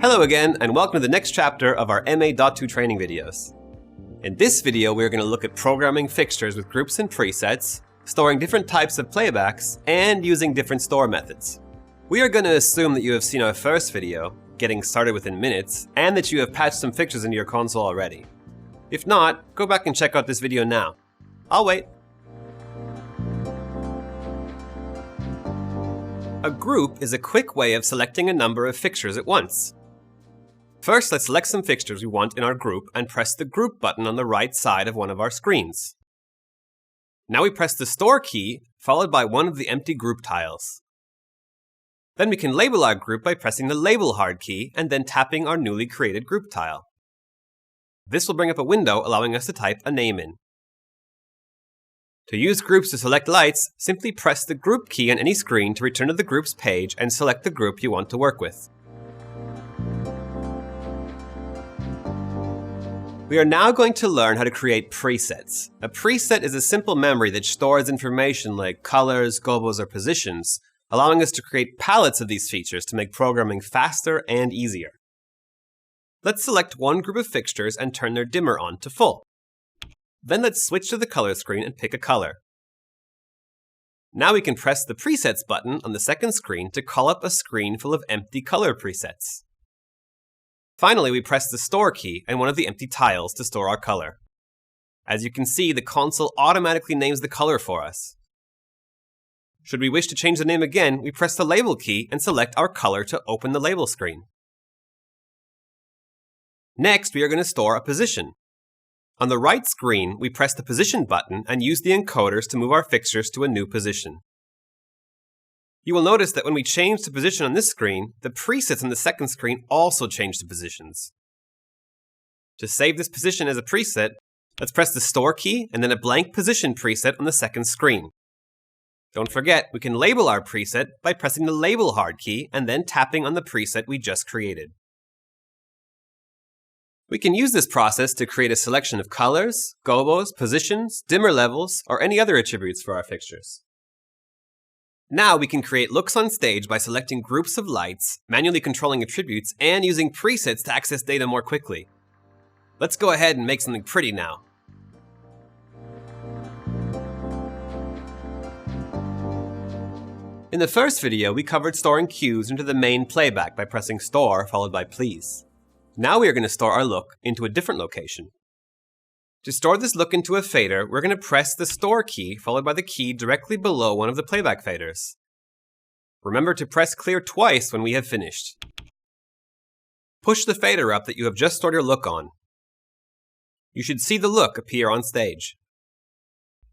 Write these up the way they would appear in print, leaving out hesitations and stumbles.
Hello again, and welcome to the next chapter of our MA.2 training videos. In this video, we're going to look at programming fixtures with groups and presets, storing different types of playbacks, and using different store methods. We are going to assume that you have seen our first video, getting started within minutes, and that you have patched some fixtures into your console already. If not, go back and check out this video now. I'll wait. A group is a quick way of selecting a number of fixtures at once. First, let's select some fixtures we want in our group and press the Group button on the right side of one of our screens. Now we press the Store key, followed by one of the empty group tiles. Then we can label our group by pressing the Label hard key and then tapping our newly created group tile. This will bring up a window allowing us to type a name in. To use groups to select lights, simply press the Group key on any screen to return to the Groups page and select the group you want to work with. We are now going to learn how to create presets. A preset is a simple memory that stores information like colors, gobos, or positions, allowing us to create palettes of these features to make programming faster and easier. Let's select one group of fixtures and turn their dimmer on to full. Then let's switch to the color screen and pick a color. Now we can press the Presets button on the second screen to call up a screen full of empty color presets. Finally, we press the Store key and one of the empty tiles to store our color. As you can see, the console automatically names the color for us. Should we wish to change the name again, we press the Label key and select our color to open the label screen. Next, we are going to store a position. On the right screen, we press the Position button and use the encoders to move our fixtures to a new position. You will notice that when we change the position on this screen, the presets on the second screen also change the positions. To save this position as a preset, let's press the Store key and then a blank position preset on the second screen. Don't forget, we can label our preset by pressing the Label hard key and then tapping on the preset we just created. We can use this process to create a selection of colors, gobos, positions, dimmer levels, or any other attributes for our fixtures. Now we can create looks on stage by selecting groups of lights, manually controlling attributes, and using presets to access data more quickly. Let's go ahead and make something pretty now. In the first video, we covered storing cues into the main playback by pressing Store followed by Please. Now we are going to store our look into a different location. To store this look into a fader, we're going to press the Store key followed by the key directly below one of the playback faders. Remember to press Clear twice when we have finished. Push the fader up that you have just stored your look on. You should see the look appear on stage.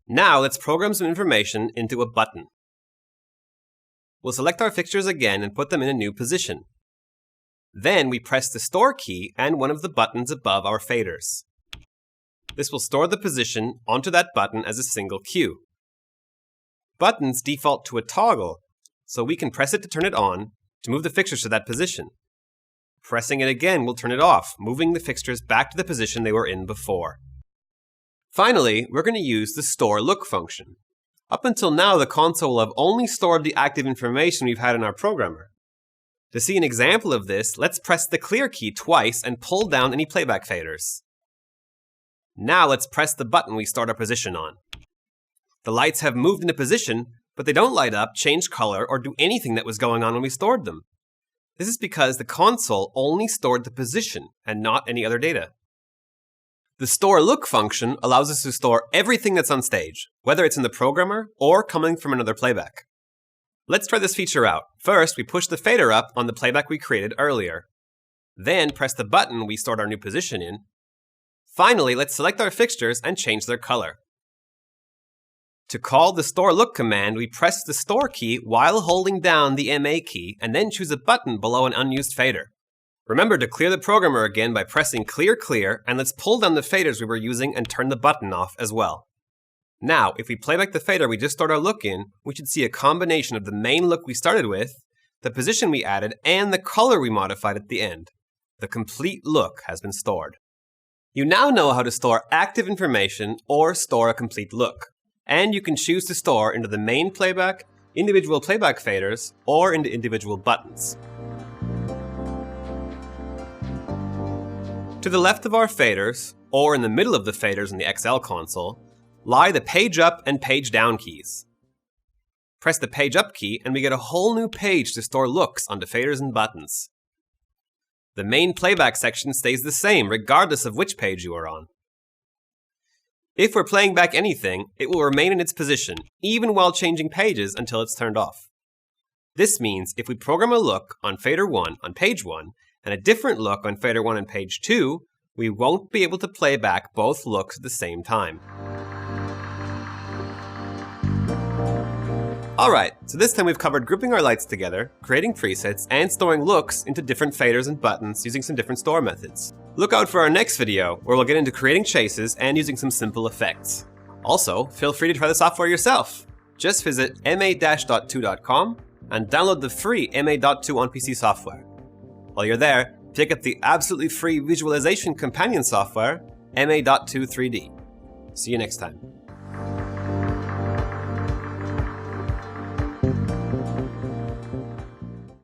Now let's program some information into a button. We'll select our fixtures again and put them in a new position. Then we press the Store key and one of the buttons above our faders. This will store the position onto that button as a single cue. Buttons default to a toggle, so we can press it to turn it on to move the fixtures to that position. Pressing it again will turn it off, moving the fixtures back to the position they were in before. Finally, we're going to use the Store Look function. Up until now, the console will have only stored the active information we've had in our programmer. To see an example of this, let's press the Clear key twice and pull down any playback faders. Now let's press the button we start our position on. The lights have moved into position, but they don't light up, change color, or do anything that was going on when we stored them. This is because the console only stored the position and not any other data. The Store Look function allows us to store everything that's on stage, whether it's in the programmer or coming from another playback. Let's try this feature out. First, we push the fader up on the playback we created earlier. Then press the button we stored our new position in. Finally, let's select our fixtures and change their color. To call the Store Look command, we press the Store key while holding down the MA key and then choose a button below an unused fader. Remember to clear the programmer again by pressing Clear, and let's pull down the faders we were using and turn the button off as well. Now, if we play back the fader we just stored our look in, we should see a combination of the main look we started with, the position we added, and the color we modified at the end. The complete look has been stored. You now know how to store active information or store a complete look. And you can choose to store into the main playback, individual playback faders, or into individual buttons. To the left of our faders, or in the middle of the faders in the XL console, lie the page up and page down keys. Press the page up key and we get a whole new page to store looks onto faders and buttons. The main playback section stays the same regardless of which page you are on. If we're playing back anything, it will remain in its position, even while changing pages until it's turned off. This means if we program a look on fader 1 on page 1, and a different look on fader 1 on page 2, we won't be able to play back both looks at the same time. Alright, so this time we've covered grouping our lights together, creating presets, and storing looks into different faders and buttons using some different store methods. Look out for our next video, where we'll get into creating chases and using some simple effects. Also, feel free to try the software yourself. Just visit ma-dot2.com and download the free ma.2 on PC software. While you're there, pick up the absolutely free visualization companion software, ma.2 3D. See you next time.